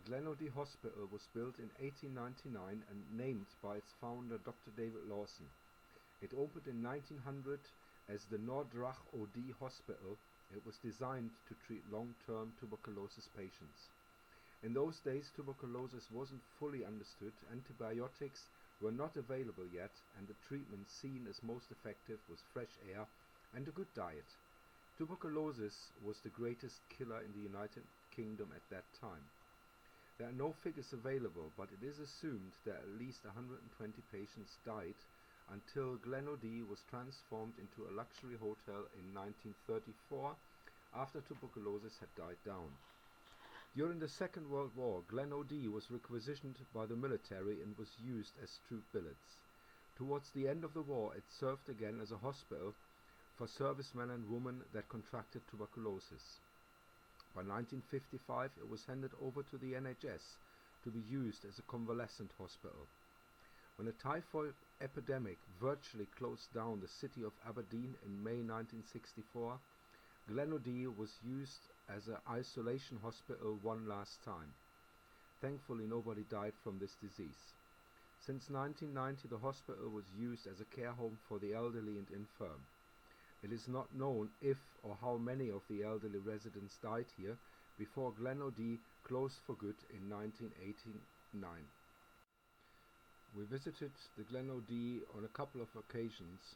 Glen O'Dee Hospital was built in 1899 and named by its founder Dr. David Lawson. It opened in 1900 as the Noordrach O'Dee Hospital. It was designed to treat long-term tuberculosis patients. In those days, tuberculosis wasn't fully understood, antibiotics were not available yet, and the treatment seen as most effective was fresh air and a good diet. Tuberculosis was the greatest killer in the United Kingdom at that time. There are no figures available, but it is assumed that at least 120 patients died until Glen O'Dee was transformed into a luxury hotel in 1934 after tuberculosis had died down. During the Second World War, Glen O'Dee was requisitioned by the military and was used as troop billets. Towards the end of the war, it served again as a hospital for servicemen and women that contracted tuberculosis. By 1955, it was handed over to the NHS to be used as a convalescent hospital. When the typhoid epidemic virtually closed down the city of Aberdeen in May 1964, Glen O'Dee was used as an isolation hospital one last time. Thankfully, nobody died from this disease. Since 1990, the hospital was used as a care home for the elderly and infirm. It is not known if or how many of the elderly residents died here before Glen O'Dee closed for good in 1989. We visited the Glen O'Dee on a couple of occasions,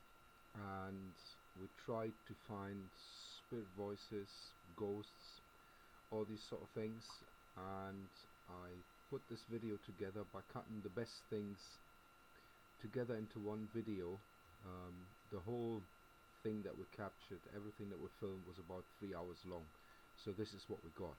and we tried to find spirit voices, ghosts, all these sort of things, and I put this video together by cutting the best things together into one video. The whole thing that we captured, everything that we filmed, was about 3 hours long, so this is what we got.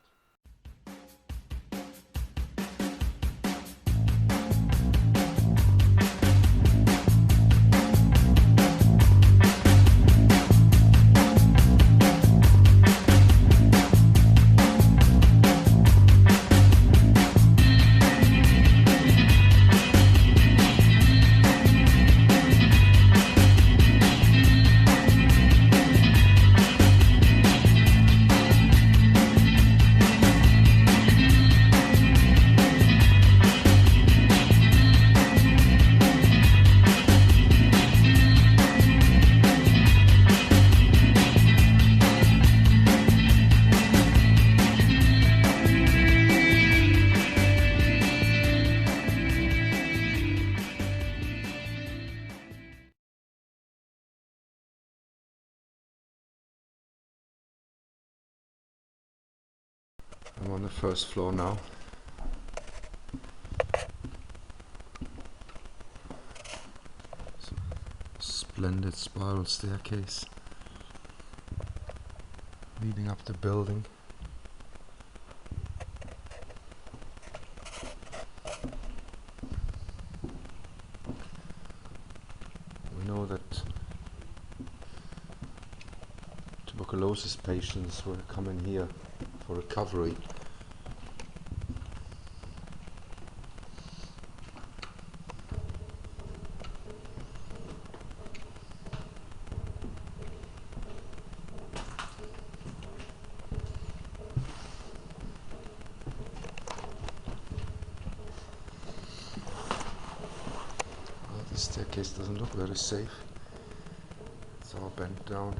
I'm on the first floor now. Splendid spiral staircase leading up the building. We know that tuberculosis patients were coming here for recovery. Well, this staircase doesn't look very safe. It's all bent down.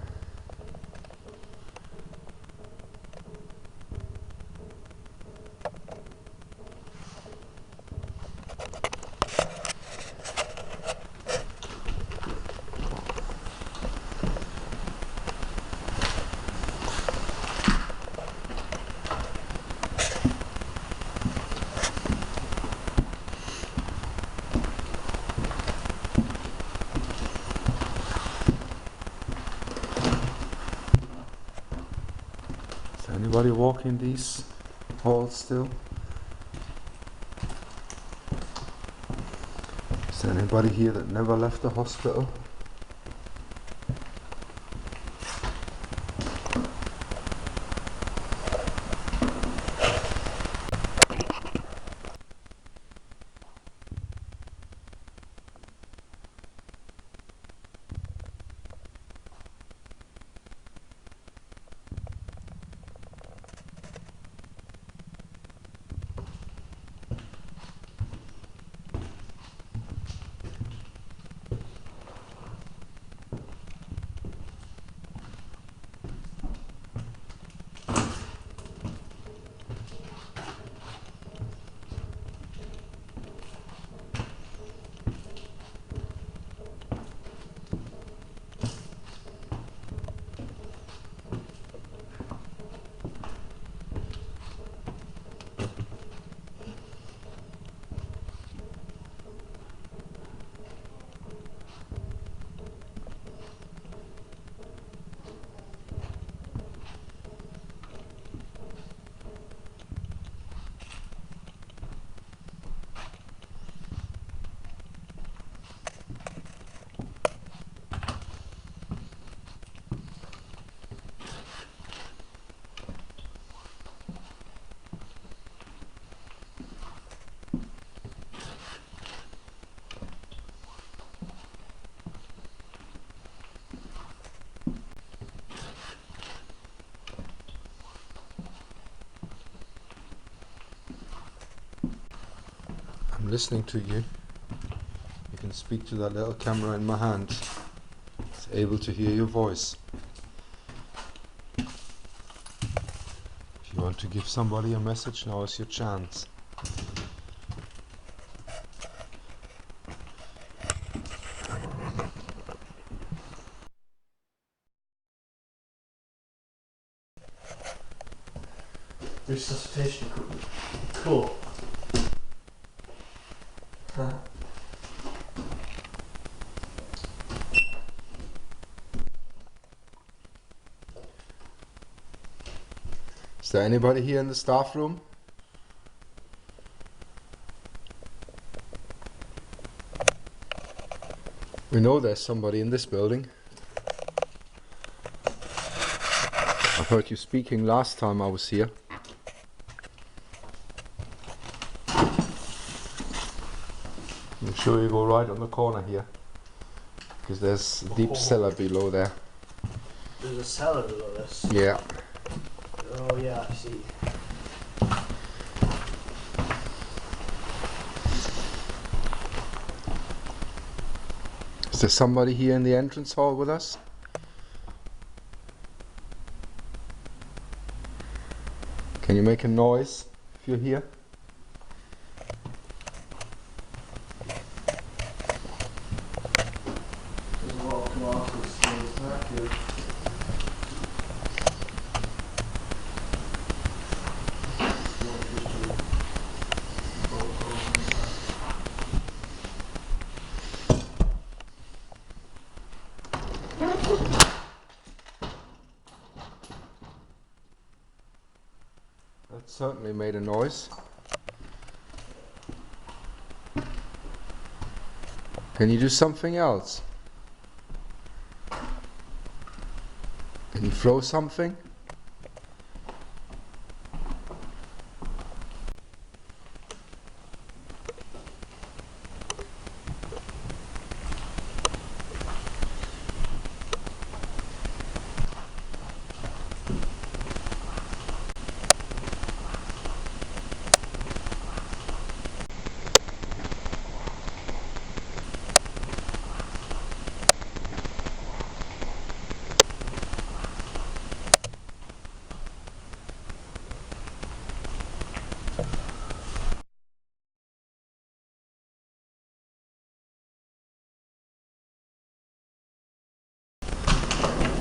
Anybody walking these halls still? Is there anybody here that never left the hospital? I'm listening to you. You can speak to that little camera in my hand. It's able to hear your voice. If you want to give somebody a message, now is your chance. Resuscitation equipment. Cool. Huh. Is there anybody here in the staff room? We know there's somebody in this building. I heard you speaking last time I was here. I'm sure you go right on the corner here, because there's a deep cellar below there. There's a cellar below this. Yeah. Oh yeah, I see. Is there somebody here in the entrance hall with us? Can you make a noise if you're here? There's a lot of glasses still back here. That certainly made a noise. Can you do something else? Can you throw something?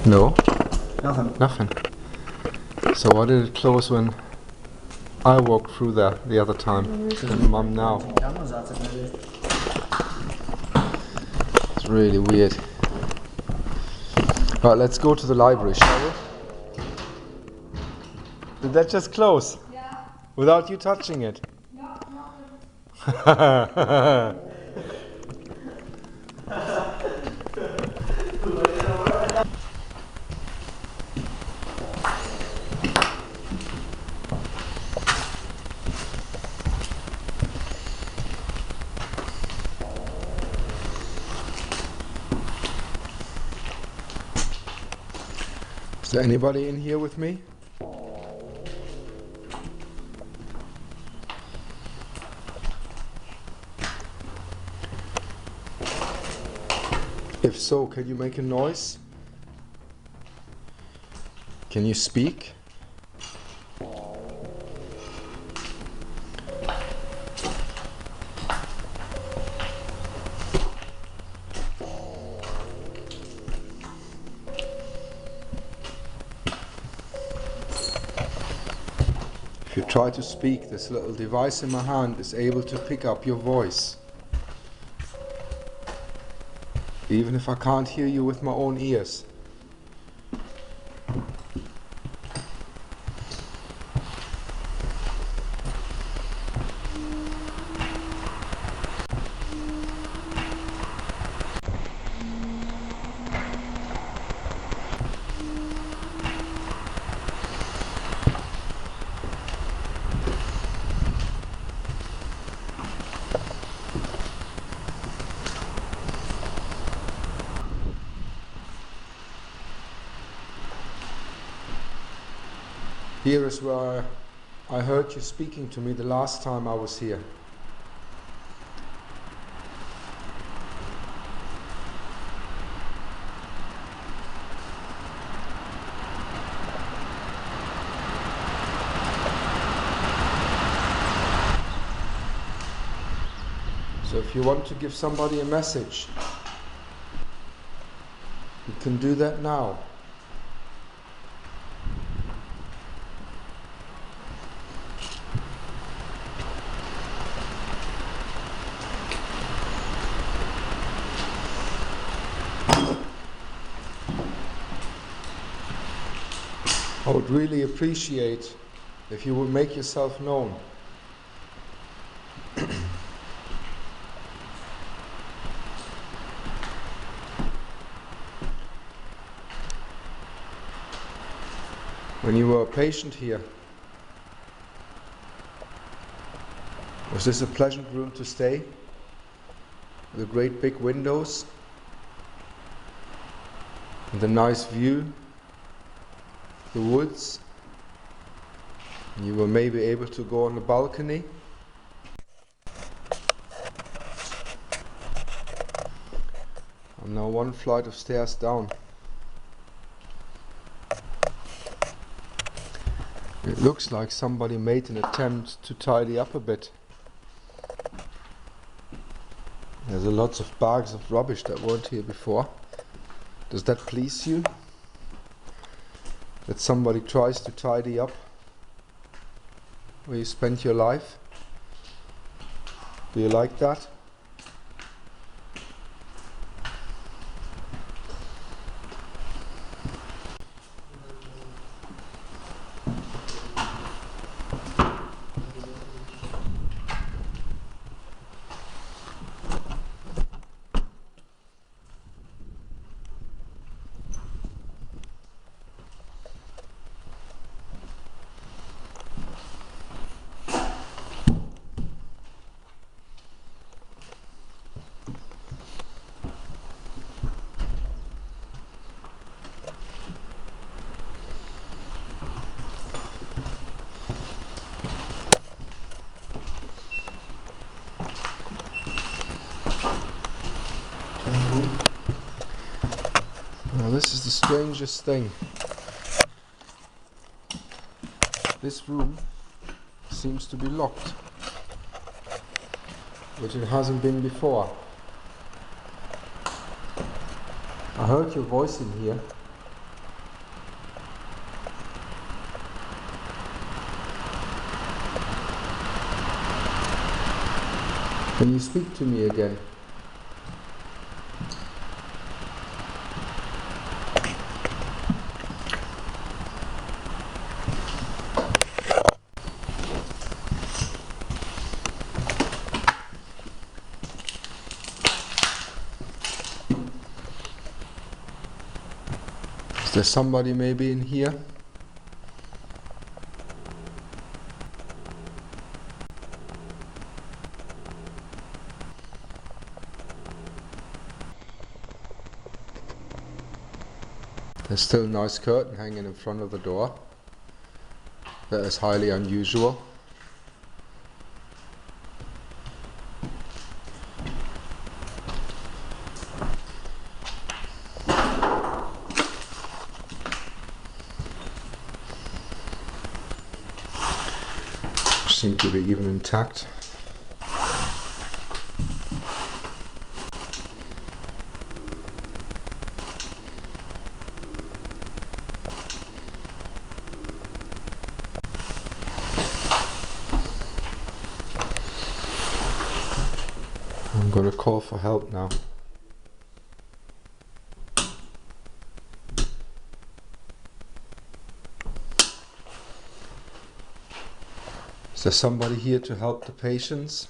No? Nothing. Nothing. So why did it close when I walked through there the other time? And Mum now. Cameras at it maybe. It's really weird. Right, let's go to the library, shall we? Did that just close? Yeah. Without you touching it? No, not Is there anybody in here with me? If so, can you make a noise? Can you speak? If you try to speak, this little device in my hand is able to pick up your voice. Even if I can't hear you with my own ears. Here is where I heard you speaking to me the last time I was here. So if you want to give somebody a message, you can do that now. I would really appreciate if you would make yourself known. When you were a patient here, was this a pleasant room to stay? With the great big windows and the nice view, the woods, and you were maybe able to go on the balcony. I'm now one flight of stairs down. It looks like somebody made an attempt to tidy up a bit. There's a lots of bags of rubbish that weren't here before. Does that please you? That somebody tries to tidy up where you spent your life? Do you like that? Now this is the strangest thing. This room seems to be locked, which it hasn't been before. I heard your voice in here. Can you speak to me again? Is there somebody maybe in here? There's still a nice curtain hanging in front of the door. That is highly unusual. Seem to be even intact. I'm gonna call for help now. Is there somebody here to help the patients?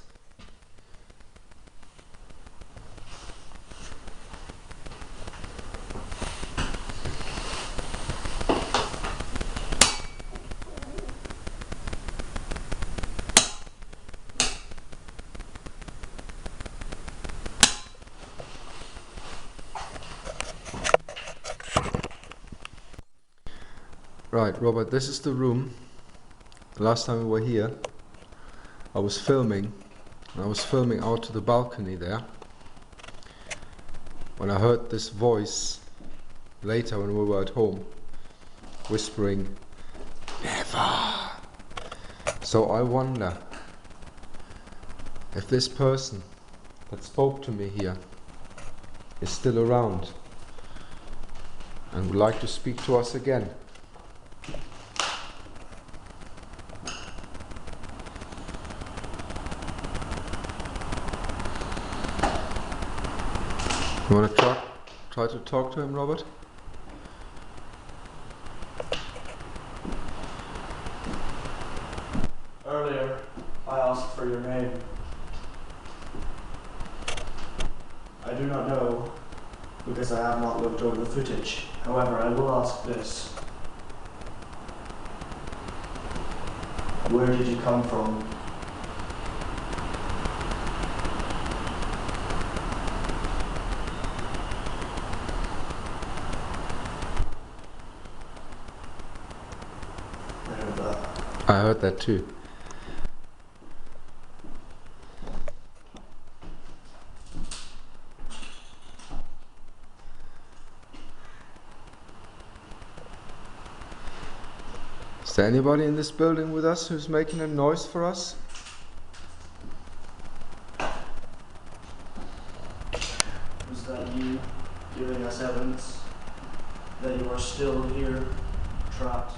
Right, Robert, this is the room. The last time we were here, I was filming, and I was filming out to the balcony there, when I heard this voice later when we were at home, whispering, "Never!" So I wonder if this person that spoke to me here is still around and would like to speak to us again. You want to try to talk to him, Robert? Earlier, I asked for your name. I do not know, because I have not looked over the footage. However, I will ask this. Where did you come from? I heard that. I heard that too. Is there anybody in this building with us who's making a noise for us? Was that you giving us evidence that you are still here, trapped?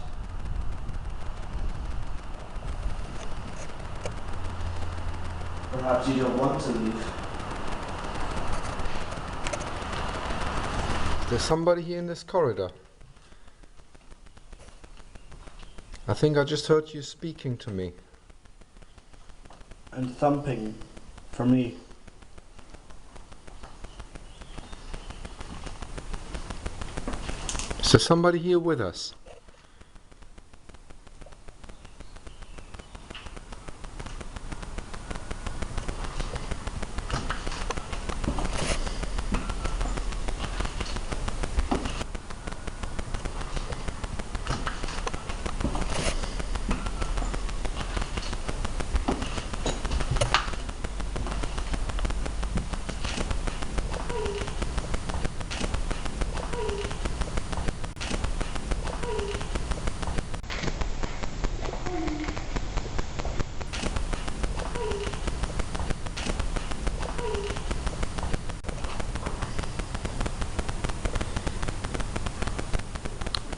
Perhaps you don't want to leave. There's somebody here in this corridor. I think I just heard you speaking to me. And thumping for me. Is there somebody here with us?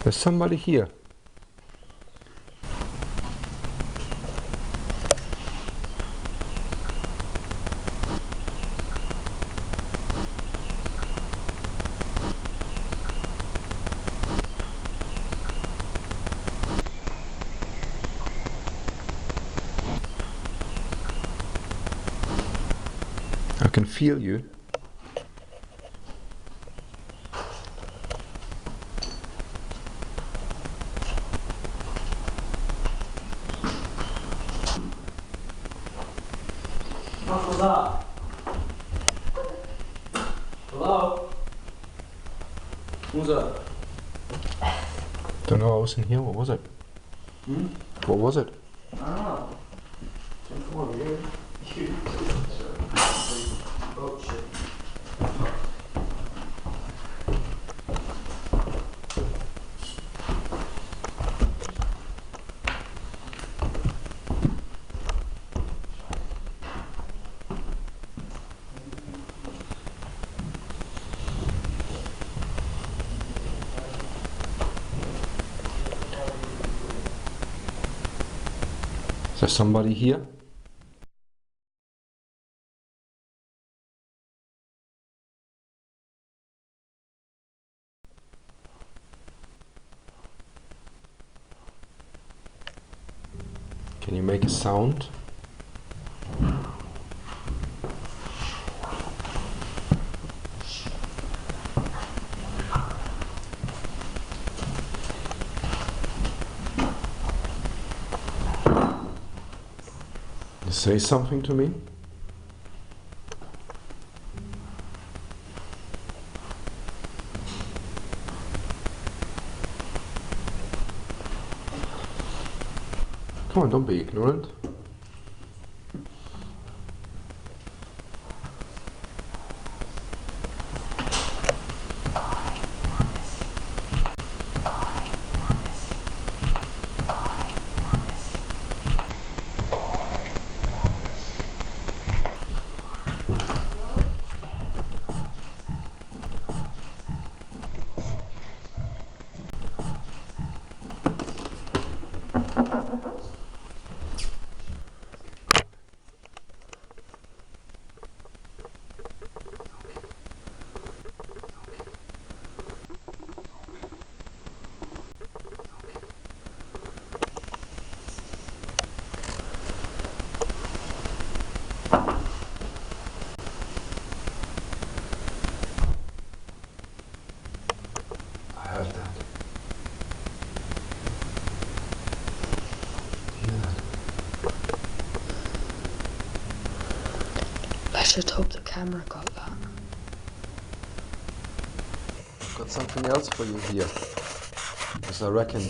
There's somebody here. I can feel you. What was that? Hello? Unser. Don't know, I was in here. What was it? What was it? I don't know. Come over here. Oh shit. Is there somebody here? Can you make a sound? Say something to me. Come on, don't be ignorant. I should hope the camera got that. Got something else for you here. Because I reckon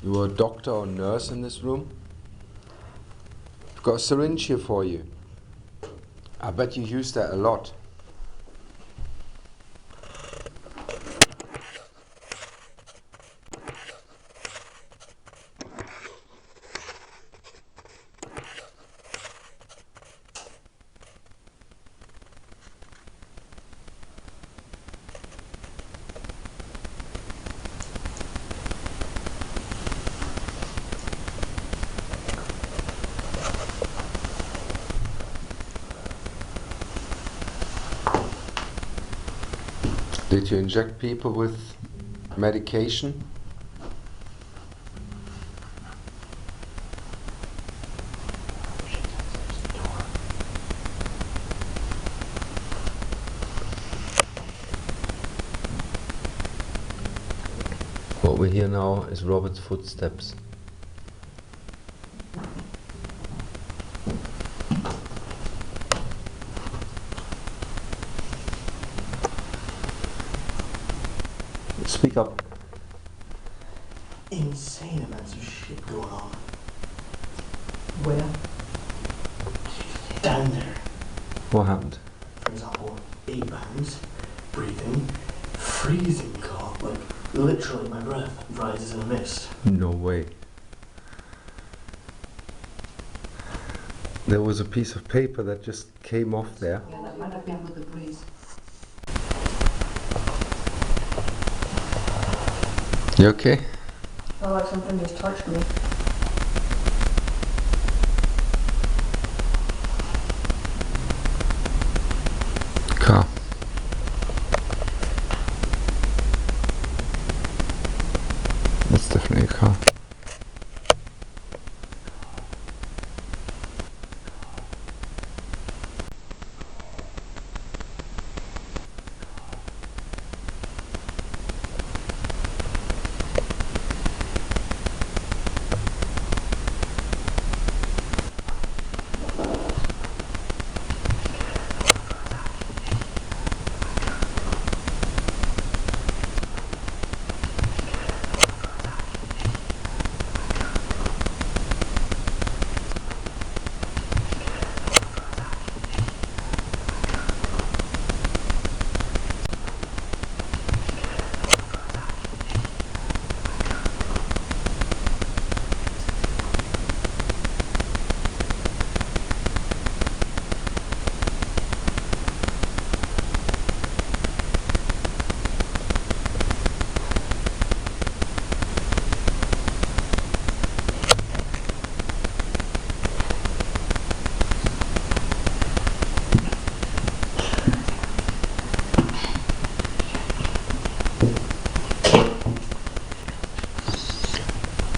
you were a doctor or nurse in this room. I've got a syringe here for you. I bet you use that a lot. Did you inject people with medication? What we hear now is Robert's footsteps. Speak up. Insane amounts of shit going on. Where? Down there. What happened? For example, 8 pounds, breathing, freezing cold, like literally my breath rises in a mist. No way. There was a piece of paper that just came off there. Yeah, that might have been with the breeze. You okay? Felt like something just touched me. Car. That's definitely a car.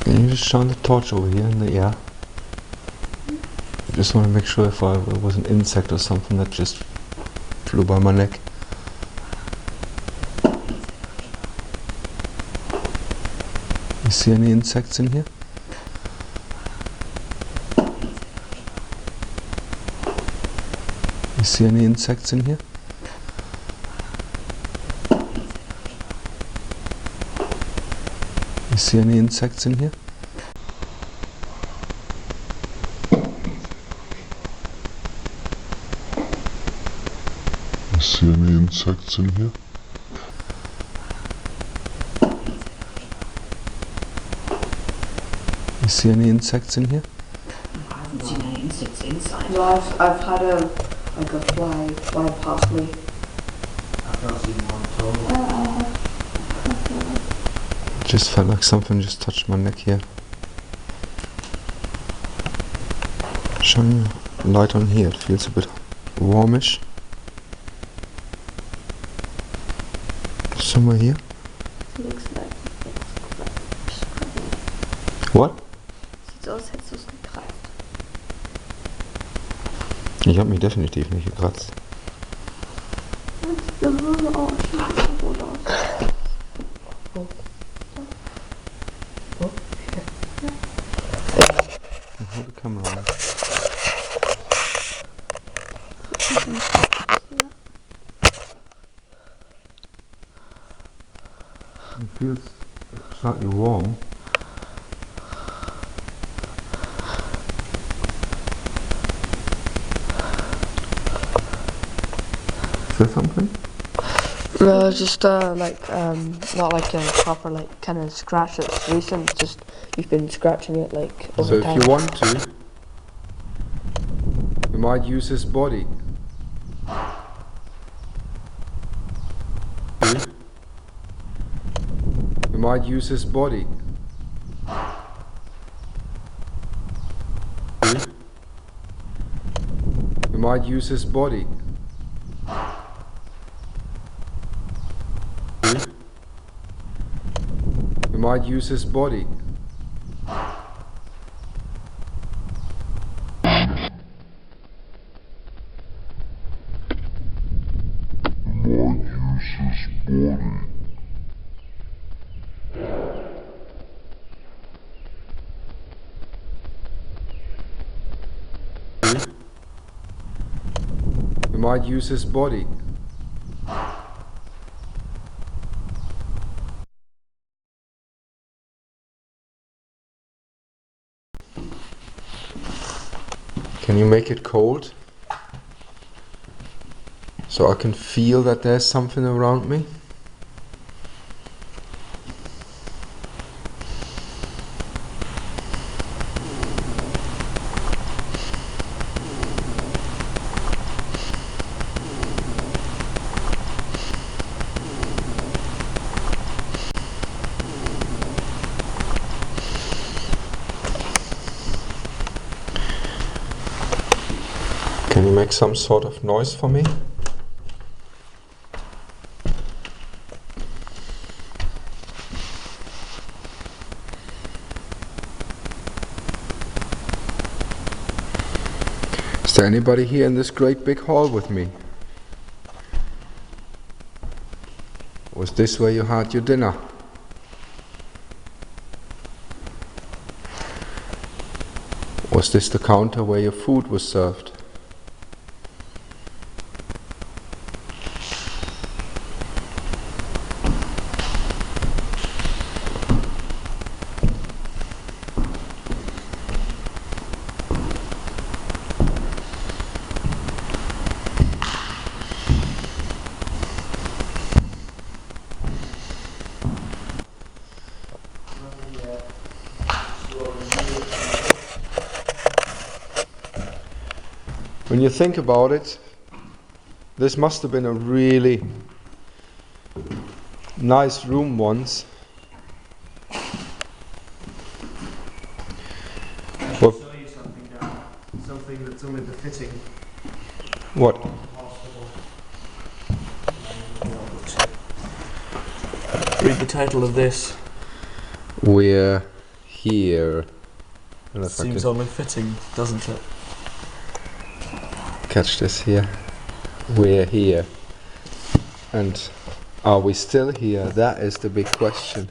Can you just shine the torch over here in the air? I just want to make sure if it was an insect or something that just flew by my neck. You see any insects in here? You see any insects in here? You see any insects in here? You see any insects in here? You see any insects in here? I haven't seen any insects inside. No, I've had a fly past me. I've not seen one at all. Just felt like something just touched my neck here. Shine a light on here, it feels a bit warmish. Somewhere here. Looks like it's What? sieht so aus, hättest du es gekratzt. Ich habe mich definitiv nicht gekratzt. Das sieht so aus. Sieht so gut aus. Hold the camera on. It feels slightly warm. Is there something? No, just not like a proper like kind of scratch that's recent. Just you've been scratching it like over So time. if you want to, you might use his body. You might use his body. You might use his body. You might use his body. You might use his body. Can you make it cold? So I can feel that there's something around me? Can you make some sort of noise for me? Is there anybody here in this great big hall with me? Was this where you had your dinner? Was this the counter where your food was served? When you think about it, this must have been a really nice room once. I'll show you something now. Something that's only befitting. What? Hospital. Read the title of this. We're here. Unless I Seems can only fitting, doesn't it? catch this here. We're here. And are we still here? That is the big question.